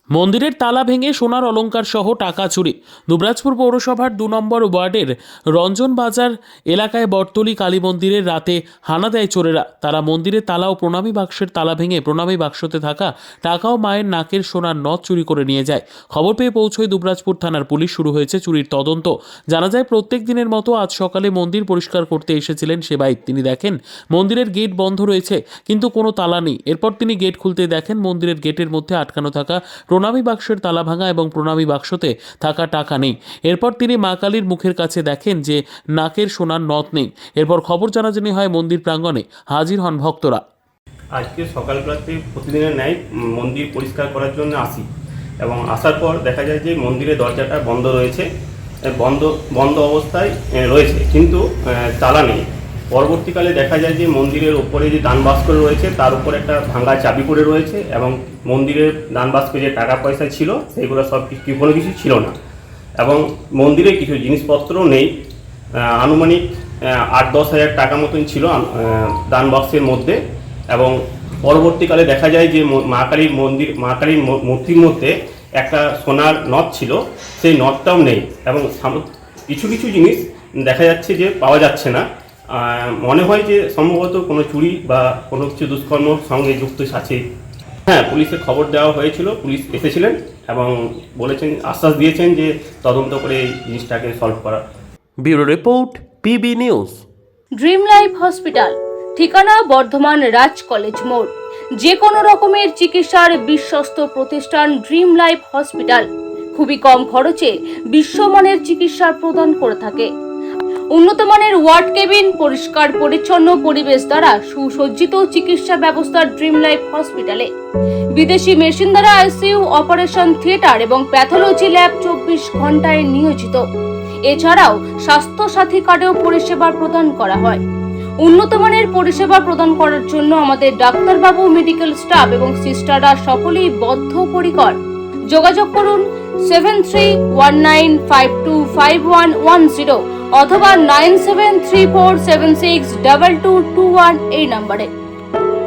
মন্দিরের তালা ভেঙে সোনার অলংকার সহ টাকা চুরি। দুবরাজপুর পৌরসভার 2 নম্বর ওয়ার্ডের রঞ্জন বাজার এলাকায় বটতলী কালী মন্দিরের রাতে হানা দেয় চোরেরা। তারা মন্দিরের তালা ও প্রণামী বাক্সের তালা ভেঙে প্রণামী বাক্সতে থাকা টাকা ও মায়ের নাকের সোনার নথ চুরি করে নিয়ে যায়। খবর পেয়ে পৌঁছয় দুবরাজপুর থানার পুলিশ। শুরু হয়েছে চুরির তদন্ত। জানা যায়, প্রত্যেক দিনের মতো আজ সকালে মন্দির পরিষ্কার করতে এসেছিলেন সেবায়িত। তিনি দেখেন মন্দিরের গেট বন্ধ রয়েছে, কিন্তু কোনো তালা নেই। এরপর তিনি গেট খুলতে দেখেন মন্দিরের গেটের মধ্যে আটকানো থাকা প্রণামী বাক্সের তালা ভাঙা এবং প্রণামী বাক্সতে থাকা টাকা নেই। এরপর তিনি মা কালীর মুখের কাছে দেখেন যে নাকের সোনার নথ নেই। এরপর খবর জানাজানি হয় মন্দির প্রাঙ্গণে। হাজির হন ভক্তরা। আজকে সকালবেলাতে প্রতিদিনের ন্যায় মন্দির পরিষ্কার করার জন্য আসি এবং আসার পর দেখা যায় যে মন্দিরের দরজাটা বন্ধ রয়েছে, বন্ধ অবস্থায় রয়েছে, কিন্তু তালা নেই। পরবর্তীকালে দেখা যায় যে মন্দিরের ওপরে যে দান বাস্ক রয়েছে তার উপরে একটা ভাঙা চাবি পড়ে রয়েছে এবং মন্দিরের দান বাস্কে যে টাকা পয়সা ছিল সেগুলো সব কোনো কিছু ছিল না এবং মন্দিরে কিছু জিনিসপত্রও নেই। আনুমানিক 8-10 হাজার টাকা মতন ছিল দান বাক্সের মধ্যে এবং পরবর্তীকালে দেখা যায় যে মা কালীর মূর্তির মধ্যে একটা সোনার নথ ছিল, সেই নথটাও নেই এবং কিছু কিছু জিনিস দেখা যাচ্ছে যে পাওয়া যাচ্ছে না। মনে হয় যে সম্ভবত কোনো চুরি বা কোনো কিছু দুষ্কর্মর সঙ্গে যুক্ত আছে। হ্যাঁ, পুলিশে খবর দেওয়া হয়েছিল, পুলিশ এসেছিলেন এবং বলেছেন, আশ্বাস দিয়েছেন যে তদন্ত করে এই জিনিসটাকে সলভ করা। Bureau report, PB news. Dream life hospital, ঠিকানা বর্ধমান রাজ কলেজ মোড়। যে কোনো রকমের চিকিৎসার বিশ্বস্ত প্রতিষ্ঠান ড্রিম লাইফ হসপিটাল খুবই কম খরচে বিশ্বমানের চিকিৎসা প্রদান করে থাকে। উন্নত মানের ওয়ার্ড কেবিন, পরিষ্কার পরিচ্ছন্ন পরিবেশ দ্বারা সুসজ্জিত চিকিৎসা ব্যবস্থা ড্রিম লাইফ হসপিটালে। বিদেশি মেশিন দ্বারা আইসিইউ, অপারেশন থিয়েটার এবং প্যাথোলজি ল্যাব 24 ঘন্টায় নিয়োজিত। এছাড়াও স্বাস্থ্য সাথী কার্ডেও পরিষেবা প্রদান করা হয়। উন্নত মানের পরিষেবা প্রদান করার জন্য আমাদের ডাক্তারবাবু, মেডিকেল স্টাফ এবং সিস্টাররা সকলেই বদ্ধপরিকর। যোগাযোগ করুন 7319525110 অথবা 9734762221 এই নম্বরে।